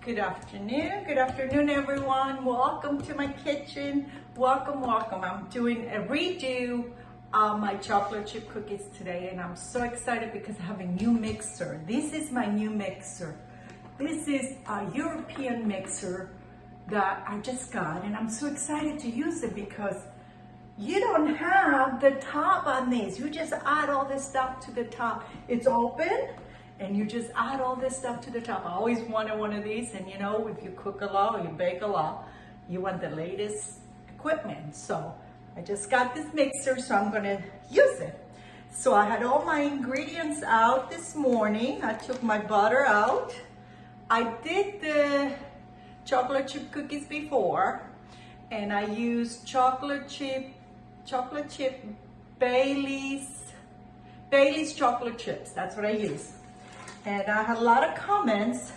Good afternoon everyone. Welcome to my kitchen. Welcome. I'm doing a redo of my chocolate chip cookies today, and I'm so excited because I have a new mixer. This is my new mixer. This is a European mixer that I just got, and I'm so excited to use it because you don't have the top on these. You just add all this stuff to the top. It's open and you just add all this stuff to the top. I always wanted one of these, and you know, if you cook a lot or you bake a lot, you want the latest equipment. So I just got this mixer, so I'm gonna use it. So I had all my ingredients out this morning. I took my butter out. I did the chocolate chip cookies before, and I used chocolate chip Bailey's chocolate chips. That's what I use. And I had a lot of comments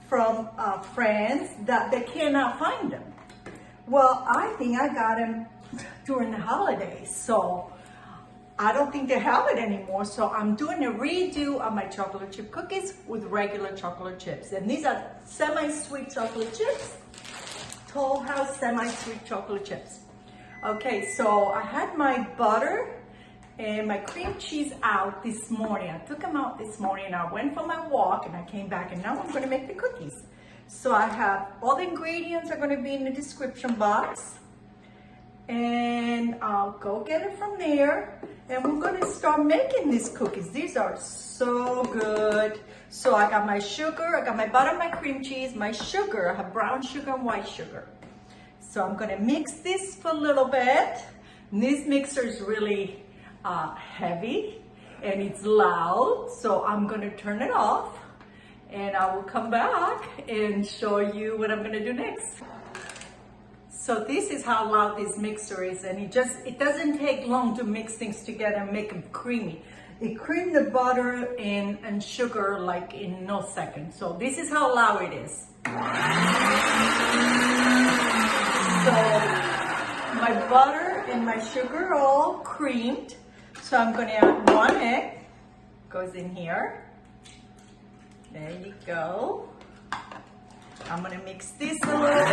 from friends that they cannot find them. Well, I think I got them during the holidays, so I don't think they have it anymore. So I'm doing a redo of my chocolate chip cookies with regular chocolate chips. And these are semi-sweet chocolate chips, Toll House semi-sweet chocolate chips. Okay, so I had my butter and my cream cheese out this morning. I took them out this morning and I went for my walk and I came back, and now I'm gonna make the cookies. So I have all the ingredients are gonna be in the description box, and I'll go get it from there. And we're gonna start making these cookies. These are so good. So I got my sugar, I got my butter, my cream cheese, my sugar. I have brown sugar and white sugar. So I'm gonna mix this for a little bit. And this mixer is really heavy and it's loud, so I'm gonna turn it off and I will come back and show you what I'm gonna do next. So this is how loud this mixer is, and it doesn't take long to mix things together and make them creamy. It creamed the butter and sugar like in no second. So this is how loud it is. So my butter and my sugar are all creamed. So I'm going to add 1 egg, goes in here. There you go. I'm going to mix this a little bit.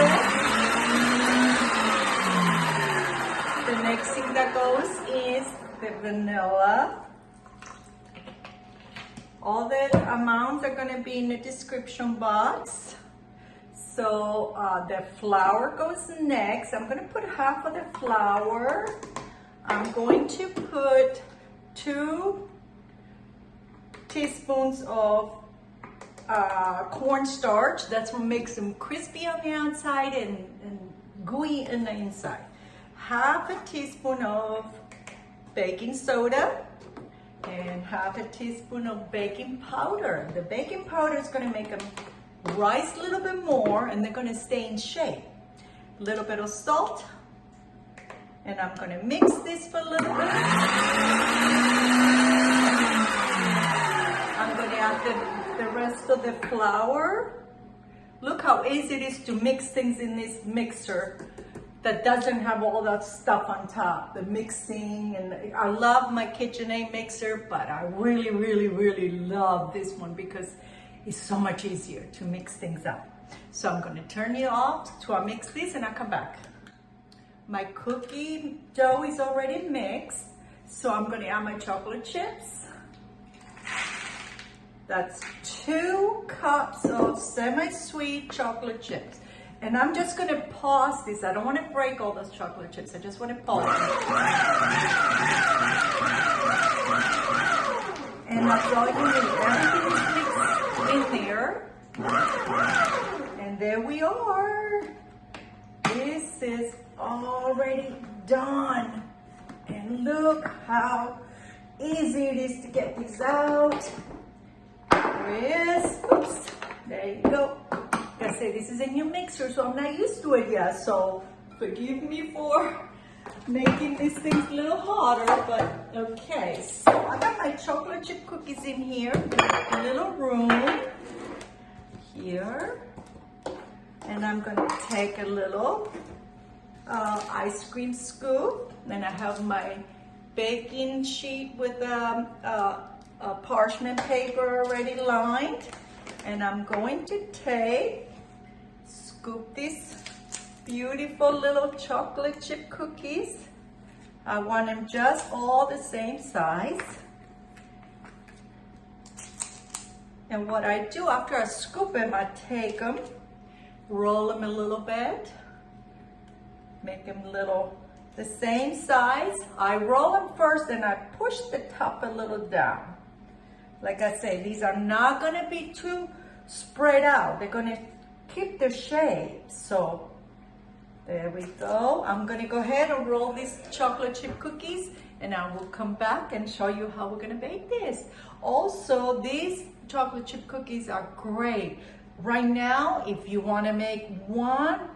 The next thing that goes is the vanilla. All the amounts are going to be in the description box. So the flour goes next. I'm going to put half of the flour. I'm going to put 2 teaspoons of cornstarch. That's what makes them crispy on the outside and gooey in the inside. Half a teaspoon of baking soda and half a teaspoon of baking powder. The baking powder is going to make them rise a little bit more, and they're going to stay in shape. A little bit of salt. And I'm going to mix this for a little bit. I'm going to add the rest of the flour. Look how easy it is to mix things in this mixer that doesn't have all that stuff on top. The mixing, and I love my KitchenAid mixer, but I really love this one because it's so much easier to mix things up. So I'm going to turn it off to mix this, and I'll come back. My cookie dough is already mixed, so I'm going to add my chocolate chips. That's 2 cups of semi-sweet chocolate chips. And I'm just going to pause this. I don't want to break all those chocolate chips. I just want to pause them. And that's all you need. Everything is mixed in there. And there we are. This is already done, and look how easy it is to get these out. There is, oops, there you go. Like I say, this is a new mixer, so I'm not used to it yet, so forgive me for making these things a little hotter, but okay. So I got my chocolate chip cookies in here, a little room here, and I'm gonna take a little ice cream scoop. Then I have my baking sheet with a parchment paper already lined, and I'm going to take scoop these beautiful little chocolate chip cookies. I want them just all the same size. And what I do after I scoop them, I take them, roll them a little bit, make them the same size. I roll them first and I push the top a little down. Like I say, these are not gonna be too spread out. They're gonna keep their shape. So there we go. I'm gonna go ahead and roll these chocolate chip cookies and I will come back and show you how we're gonna bake this. Also, these chocolate chip cookies are great. Right now, if you wanna make one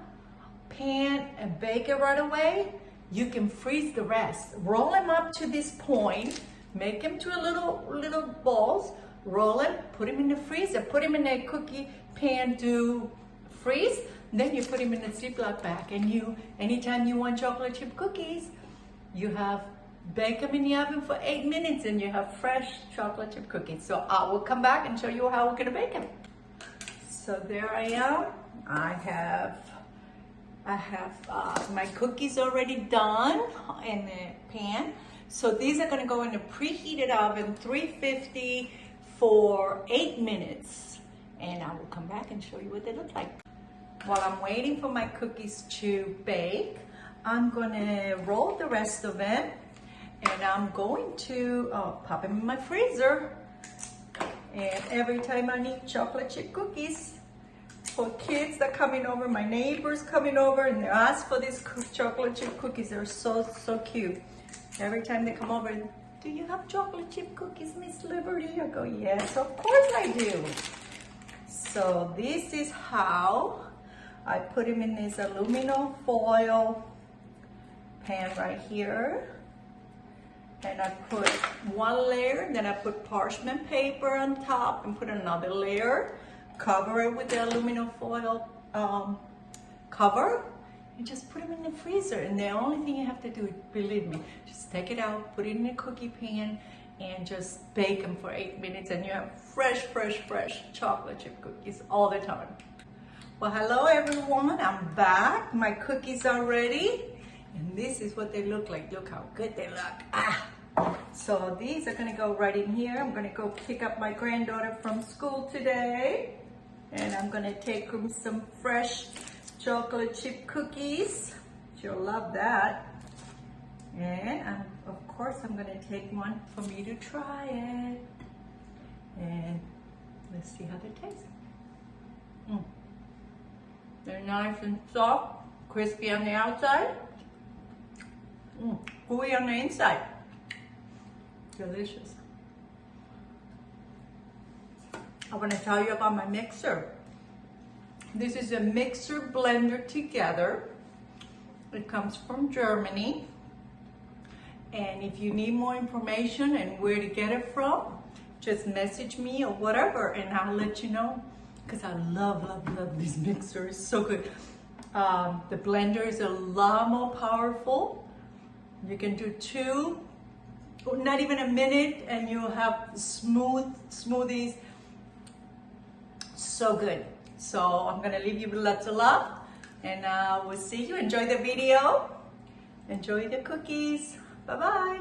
pan and bake it right away, you can freeze the rest. Roll them up to this point, make them to a little balls, roll them, put them in the freezer, put them in a cookie pan to freeze, then you put them in the Ziploc bag, and anytime you want chocolate chip cookies, bake them in the oven for 8 minutes and you have fresh chocolate chip cookies. So I will come back and show you how we're gonna bake them. So there I am. I have my cookies already done in the pan. So these are gonna go in the preheated oven, 350 for 8 minutes. And I will come back and show you what they look like. While I'm waiting for my cookies to bake, I'm gonna roll the rest of it and I'm going to pop them in my freezer. And every time I need chocolate chip cookies for kids that are coming over, my neighbors coming over and they ask for these chocolate chip cookies. They're so cute. Every time they come over, do you have chocolate chip cookies, Miss Liberty? I go, yes, of course I do. So this is how I put them in this aluminum foil pan right here. And I put one layer, then I put parchment paper on top and put another layer, cover it with the aluminum foil cover, and just put them in the freezer. And the only thing you have to do, believe me, just take it out, put it in a cookie pan, and just bake them for 8 minutes, and you have fresh chocolate chip cookies all the time. Well, hello everyone, I'm back. My cookies are ready, and this is what they look like. Look how good they look. So these are gonna go right in here. I'm gonna go pick up my granddaughter from school today, and I'm gonna take her some fresh chocolate chip cookies. She'll love that. And of course, I'm gonna take one for me to try it. And let's see how they taste. They're nice and soft, crispy on the outside, gooey on the inside. Delicious. I want to tell you about my mixer. This is a mixer blender together. It comes from Germany. And if you need more information and where to get it from, just message me or whatever and I'll let you know. Because I love this mixer. It's so good. The blender is a lot more powerful. You can do 2, not even a minute, and you'll have smoothies. So good. So I'm gonna leave you with lots of love, and we'll see you. Enjoy the video. Enjoy the cookies. Bye-bye.